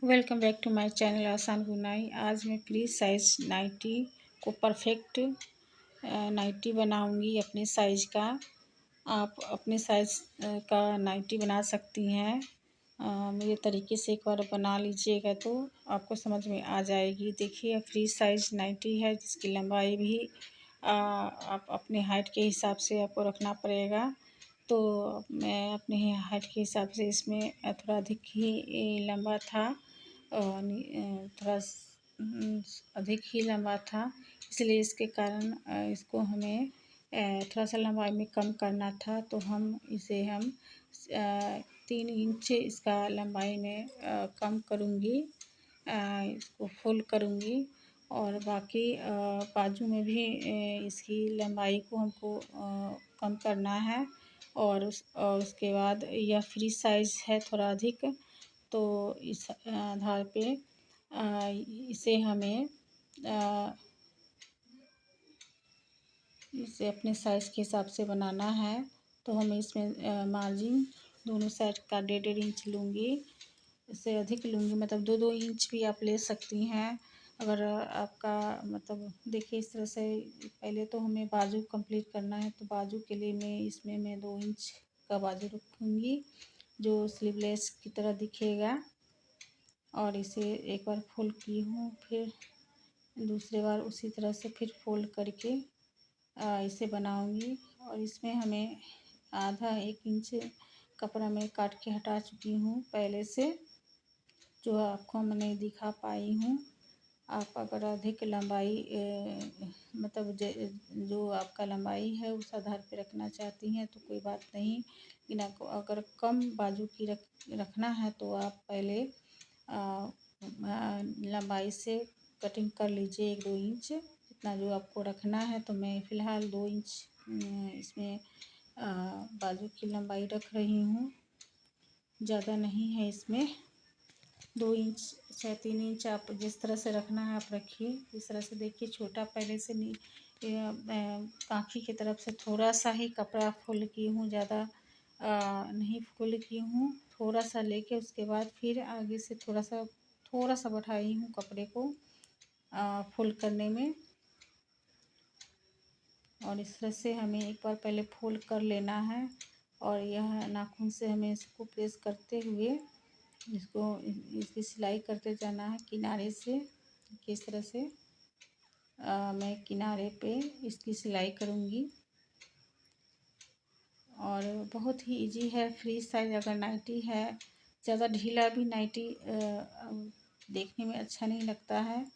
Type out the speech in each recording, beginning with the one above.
Welcome back to my channel आसान बुनाई। आज मैं फ्री साइज नाइटी को परफेक्ट नाइटी बनाऊंगी अपने साइज का। आप अपने साइज का नाइटी बना सकती हैं। मेरे तरीके से एक बार बना लीजिएगा तो आपको समझ में आ जाएगी। देखिए, फ्री साइज नाइटी है जिसकी लंबाई भी आप अपने हाइट के हिसाब से आपको रखना पड़ेगा। तो मैं अपने हाइट के हिसाब से इसमें थोड़ा अधिक ही लंबा था, थोड़ा अधिक ही लंबा था, इसलिए इसके कारण इसको हमें थोड़ा सा लंबाई में कम करना था। तो हम 3 इंच इसका लंबाई में कम करूँगी, इसको फोल्ड करूँगी। और बाकी बाजू में भी इसकी लंबाई को हमको कम करना है। और उसके बाद यह फ्री साइज है थोड़ा अधिक, तो इस आधार पे इसे हमें इसे अपने साइज़ के हिसाब से बनाना है। तो हमें इसमें मार्जिन दोनों साइड का 1.5 इंच लूँगी। इससे अधिक लूँगी, मतलब 2-2 इंच भी आप ले सकती हैं। अगर आपका मतलब देखिए इस तरह से पहले तो हमें बाजू कंप्लीट करना है। तो बाजू के लिए मैं 2 इंच का बाजू रखूँगी जो स्लीवलेस की तरह दिखेगा। और इसे एक बार फोल्ड की हूँ, फिर दूसरे बार उसी तरह से फिर फोल्ड करके इसे बनाऊंगी। और इसमें हमें आधा 1 इंच कपड़ा मैं काट के हटा चुकी हूँ पहले से, जो आपको मैं नहीं दिखा पाई हूँ। आप अगर अधिक लंबाई मतलब जो आपका लंबाई है उस आधार पे रखना चाहती हैं तो कोई बात नहीं, लेकिन आपको अगर कम बाजू की रखना है तो आप पहले लंबाई से कटिंग कर लीजिए 1-2 इंच जितना जो आपको रखना है। तो मैं फ़िलहाल 2 इंच इसमें बाजू की लंबाई रख रही हूँ, ज़्यादा नहीं है इसमें। 2 इंच या 3 इंच आप जिस तरह से रखना है आप रखिए। इस तरह से देखिए, छोटा पहले से नहीं, काँखी की तरफ से थोड़ा सा ही कपड़ा फोल्ड की हूँ, ज़्यादा नहीं फोल्ड की हूँ। थोड़ा सा लेके उसके बाद फिर आगे से थोड़ा सा बढ़ाई हूँ कपड़े को फोल्ड करने में। और इस तरह से हमें एक बार पहले फोल्ड कर लेना है। और यह नाखून से हमें इसको प्रेस करते हुए इसकी सिलाई करते जाना है किनारे से। किस तरह से मैं किनारे पे इसकी सिलाई करूँगी। और बहुत ही इजी है फ्री साइज अगर नाइटी है। ज़्यादा ढीला भी नाइटी देखने में अच्छा नहीं लगता है,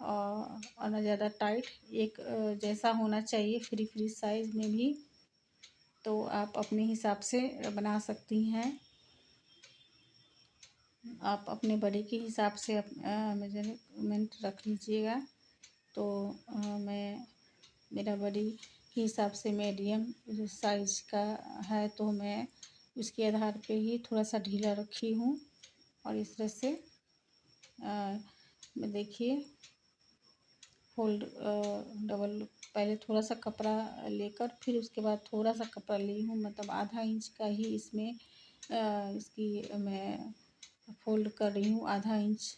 और न ज़्यादा टाइट, एक जैसा होना चाहिए फ्री साइज में भी। तो आप अपने हिसाब से बना सकती हैं। आप अपने बॉडी के हिसाब से मेजरमेंट रख लीजिएगा। तो मेरा बॉडी के हिसाब से मीडियम साइज का है, तो मैं उसके आधार पे ही थोड़ा सा ढीला रखी हूँ। और इस तरह से देखिए फोल्ड डबल पहले थोड़ा सा कपड़ा लेकर फिर उसके बाद थोड़ा सा कपड़ा ली हूँ, मतलब आधा इंच का ही इसमें इसकी मैं फोल्ड कर रही हूँ। आधा इंच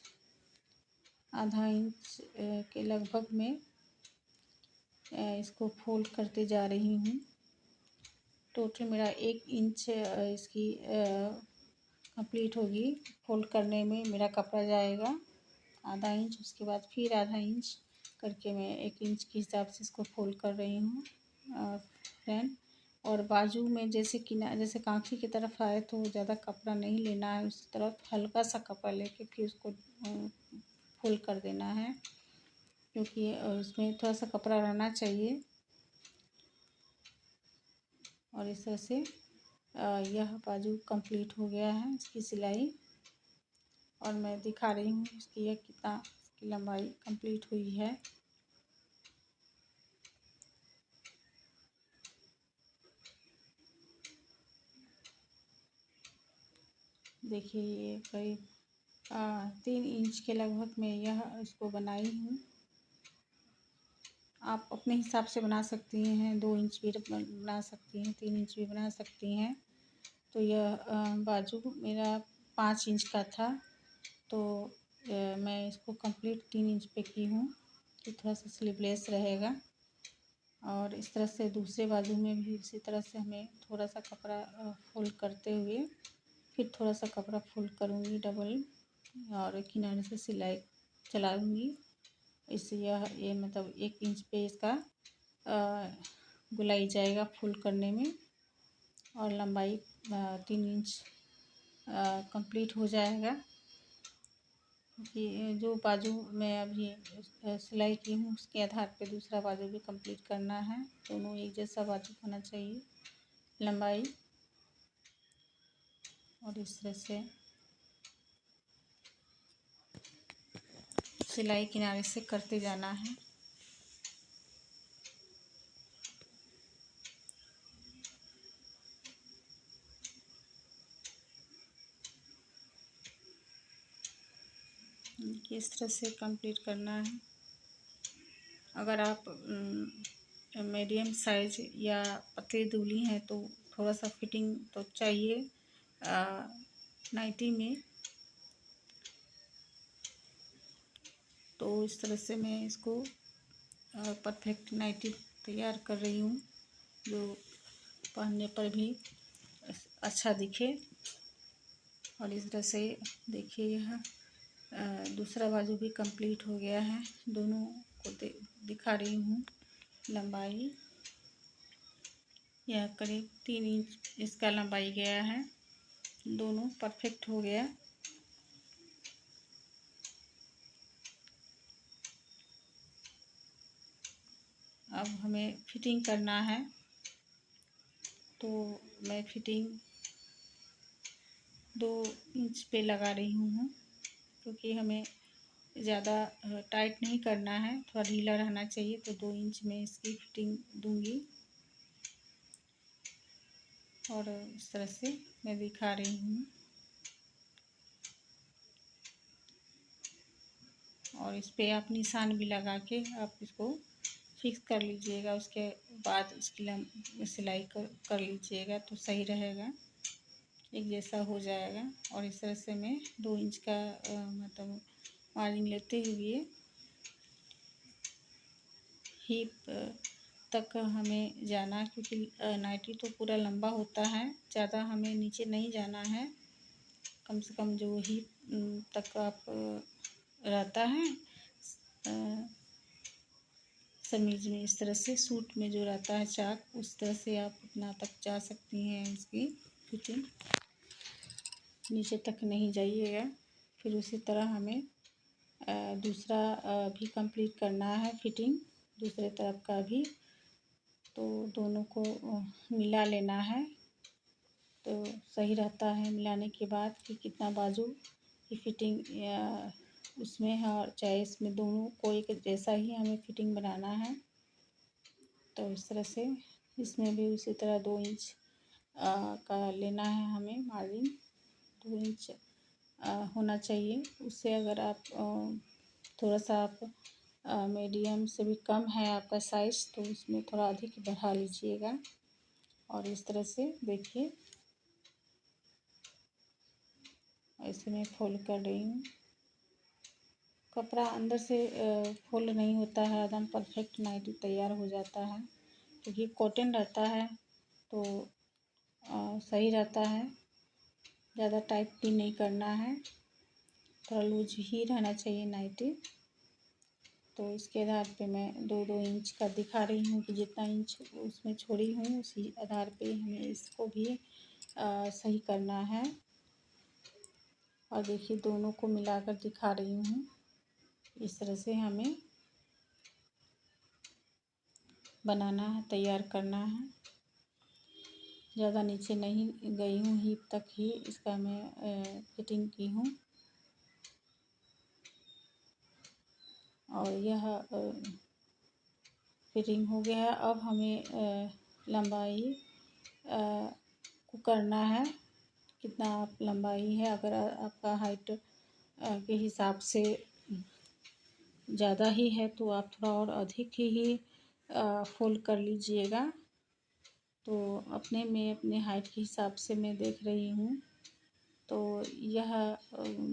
के लगभग में इसको फोल्ड करते जा रही हूँ। टोटल मेरा 1 इंच इसकी कंप्लीट होगी। फोल्ड करने में मेरा कपड़ा जाएगा आधा इंच, उसके बाद फिर आधा इंच करके मैं 1 इंच के हिसाब से इसको फोल्ड कर रही हूँ फ्रेंड। और बाजू में जैसे काँखी की तरफ आए तो ज़्यादा कपड़ा नहीं लेना है, उस तरफ हल्का सा कपड़ा लेके फिर उसको फोल्ड कर देना है, क्योंकि उसमें थोड़ा सा कपड़ा रहना चाहिए। और इस तरह से यह बाजू कंप्लीट हो गया है इसकी सिलाई। और मैं दिखा रही हूँ इसकी कितना इसकी लंबाई कंप्लीट हुई है। देखिए, ये करीब 3 इंच के लगभग में यह इसको बनाई हूँ। आप अपने हिसाब से बना सकती हैं, 2 इंच भी बना सकती हैं, 3 इंच भी बना सकती हैं। तो यह बाजू मेरा 5 इंच का था, तो मैं इसको कंप्लीट 3 इंच पे की हूँ कि थोड़ा सा स्लीवलेस रहेगा। और इस तरह से दूसरे बाजू में भी इसी तरह से हमें थोड़ा सा कपड़ा फोल्ड करते हुए फिर थोड़ा सा कपड़ा फोल्ड करूँगी डबल, और किनारे से सिलाई चलाऊँगी। इससे ये मतलब 1 इंच पे इसका गुलाई जाएगा फोल्ड करने में, और लंबाई 3 इंच कंप्लीट हो जाएगा। कि जो बाजू मैं अभी सिलाई की हूँ उसके आधार पे दूसरा बाजू भी कंप्लीट करना है। दोनों एक जैसा बाजू होना चाहिए लंबाई, और इस तरह से सिलाई किनारे से करते जाना है। इस तरह से कंप्लीट करना है। अगर आप मीडियम साइज या पतली दुबली हैं तो थोड़ा सा फिटिंग तो चाहिए नाइटी में। तो इस तरह से मैं इसको परफेक्ट नाइटी तैयार कर रही हूँ जो पहनने पर भी अच्छा दिखे। और इस तरह से देखिए यह दूसरा बाजू भी कंप्लीट हो गया है। दोनों को दिखा रही हूँ लंबाई। यह करीब 3 इंच इसका लंबाई गया है। दोनों परफेक्ट हो गया। अब हमें फिटिंग करना है, तो मैं फिटिंग 2 इंच पे लगा रही हूँ क्योंकि हमें ज़्यादा टाइट नहीं करना है, थोड़ा ढीला रहना चाहिए। तो 2 इंच में इसकी फिटिंग दूंगी, और इस तरह से मैं दिखा रही हूँ। और इस पे आप निशान भी लगा के आप इसको फिक्स कर लीजिएगा। उसके बाद इसकी सिलाई कर लीजिएगा तो सही रहेगा, एक जैसा हो जाएगा। और इस तरह से मैं 2 इंच का मतलब मार्जिन लेते हुए हिप तक हमें जाना, क्योंकि नाइटी तो पूरा लंबा होता है, ज़्यादा हमें नीचे नहीं जाना है। कम से कम जो हिप तक आप रहता है समीज में, इस तरह से सूट में जो रहता है चाक, उस तरह से आप उतना तक जा सकती हैं। इसकी फिटिंग नीचे तक नहीं जाइएगा। फिर उसी तरह हमें दूसरा भी कंप्लीट करना है फिटिंग, दूसरे तरफ का भी। तो दोनों को मिला लेना है तो सही रहता है। मिलाने के बाद कि कितना बाजू की फिटिंग उसमें है, और चाहे इसमें दोनों को एक जैसा ही हमें फिटिंग बनाना है। तो इस तरह से इसमें भी उसी तरह 2 इंच का लेना है हमें मार्जिन। 2 इंच होना चाहिए। उससे अगर आप थोड़ा सा आप मीडियम से भी कम है आपका साइज़ तो उसमें थोड़ा अधिक बढ़ा लीजिएगा। और इस तरह से देखिए ऐसे मैं फोल्ड कर रही हूँ। कपड़ा अंदर से फोल्ड नहीं होता है, एकदम परफेक्ट नाइटी तैयार हो जाता है, क्योंकि कॉटन रहता है तो सही रहता है। ज़्यादा टाइट भी नहीं करना है, थोड़ा लूज ही रहना चाहिए नाइटी। तो इसके आधार पे मैं 2-2 इंच का दिखा रही हूँ कि जितना इंच उसमें छोड़ी हूँ उसी आधार पे हमें इसको भी सही करना है। और देखिए दोनों को मिलाकर दिखा रही हूँ। इस तरह से हमें बनाना है, तैयार करना है। ज़्यादा नीचे नहीं गई हूँ, हिप तक ही इसका मैं फिटिंग की हूँ। और यह फिटिंग हो गया है। अब हमें लंबाई को करना है, कितना आप लंबाई है। अगर आपका हाइट के हिसाब से ज़्यादा ही है तो आप थोड़ा और अधिक ही फोल्ड कर लीजिएगा। तो अपने हाइट के हिसाब से मैं देख रही हूँ तो यह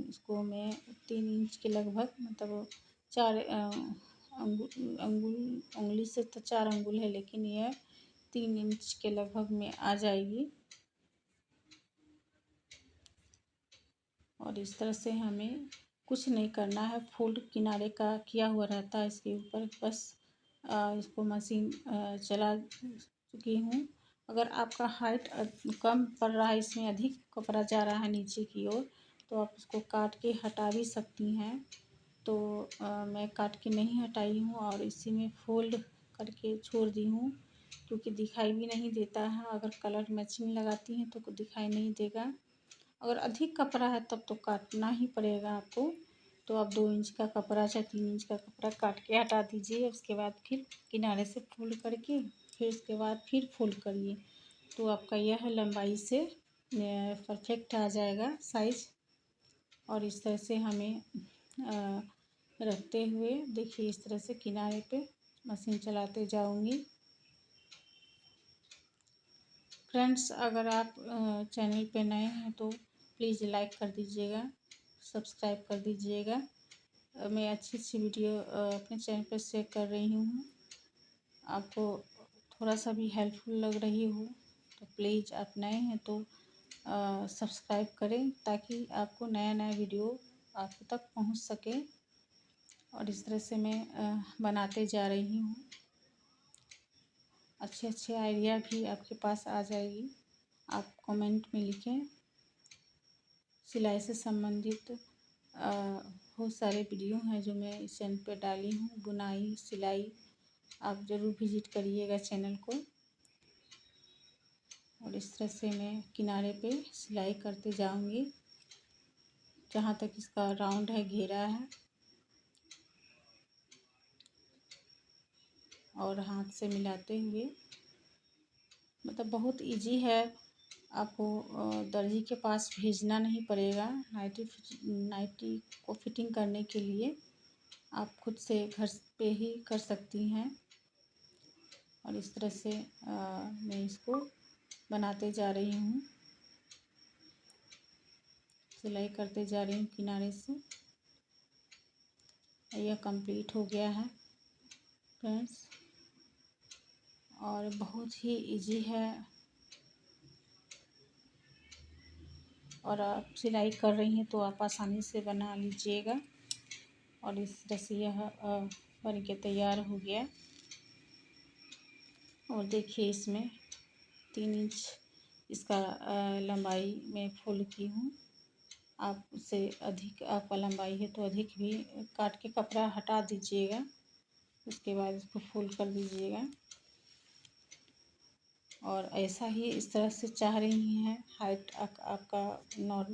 इसको मैं 3 इंच के लगभग, मतलब 4 उंगली से तो 4 अंगुल है, लेकिन यह 3 इंच के लगभग में आ जाएगी। और इस तरह से हमें कुछ नहीं करना है, फोल्ड किनारे का किया हुआ रहता है इसके ऊपर, बस इसको मशीन चला चुकी हूँ। अगर आपका हाइट कम पड़ रहा है, इसमें अधिक कपड़ा जा रहा है नीचे की ओर, तो आप इसको काट के हटा भी सकती हैं। तो मैं काट के नहीं हटाई हूँ और इसी में फोल्ड करके छोड़ दी हूँ, क्योंकि दिखाई भी नहीं देता है। अगर कलर मैचिंग लगाती हैं तो दिखाई नहीं देगा। अगर अधिक कपड़ा है तब तो काटना ही पड़ेगा आपको। तो आप 2 इंच का कपड़ा या 3 इंच का कपड़ा काट के हटा दीजिए। उसके बाद फिर किनारे से फोल्ड करके फिर उसके बाद फिर फोल्ड करिए, तो आपका यह लंबाई से परफेक्ट आ जाएगा साइज। और इस तरह से हमें रखते हुए देखिए, इस तरह से किनारे पे मशीन चलाते जाऊंगी। फ्रेंड्स, अगर आप चैनल पे नए हैं तो प्लीज़ लाइक कर दीजिएगा, सब्सक्राइब कर दीजिएगा। मैं अच्छी अच्छी वीडियो अपने चैनल पर शेयर कर रही हूँ। आपको थोड़ा सा भी हेल्पफुल लग रही हो तो प्लीज़, आप नए हैं तो सब्सक्राइब करें, ताकि आपको नया नया वीडियो आप तक पहुँच सके। और इस तरह से मैं बनाते जा रही हूँ। अच्छे अच्छे आइडिया भी आपके पास आ जाएगी। आप कमेंट में लिखें। सिलाई से संबंधित बहुत सारे वीडियो हैं जो मैं इस चैनल पे डाली हूँ। बुनाई, सिलाई, आप ज़रूर विजिट करिएगा चैनल को। और इस तरह से मैं किनारे पे सिलाई करते जाऊंगी जहाँ तक इसका राउंड है, घेरा है। और हाथ से मिलाते हुए, मतलब बहुत इजी है। आपको दर्जी के पास भेजना नहीं पड़ेगा। नाइटी को फिटिंग करने के लिए आप खुद से घर पे ही कर सकती हैं। और इस तरह से मैं इसको बनाते जा रही हूँ, सिलाई करते जा रही हूँ किनारे से। यह कंप्लीट हो गया है फ्रेंड्स, और बहुत ही इजी है। और आप सिलाई कर रही हैं तो आप आसानी से बना लीजिएगा। और इस तरह से यह बन के तैयार हो गया। और देखिए, इसमें 3 इंच इसका लंबाई में फोल्ड की हूँ। आप उससे अधिक आपका लंबाई है तो अधिक भी काट के कपड़ा हटा दीजिएगा। उसके बाद इसको फोल्ड कर दीजिएगा। और ऐसा ही इस तरह से चाह रही हैं हाइट आपका नॉर्मल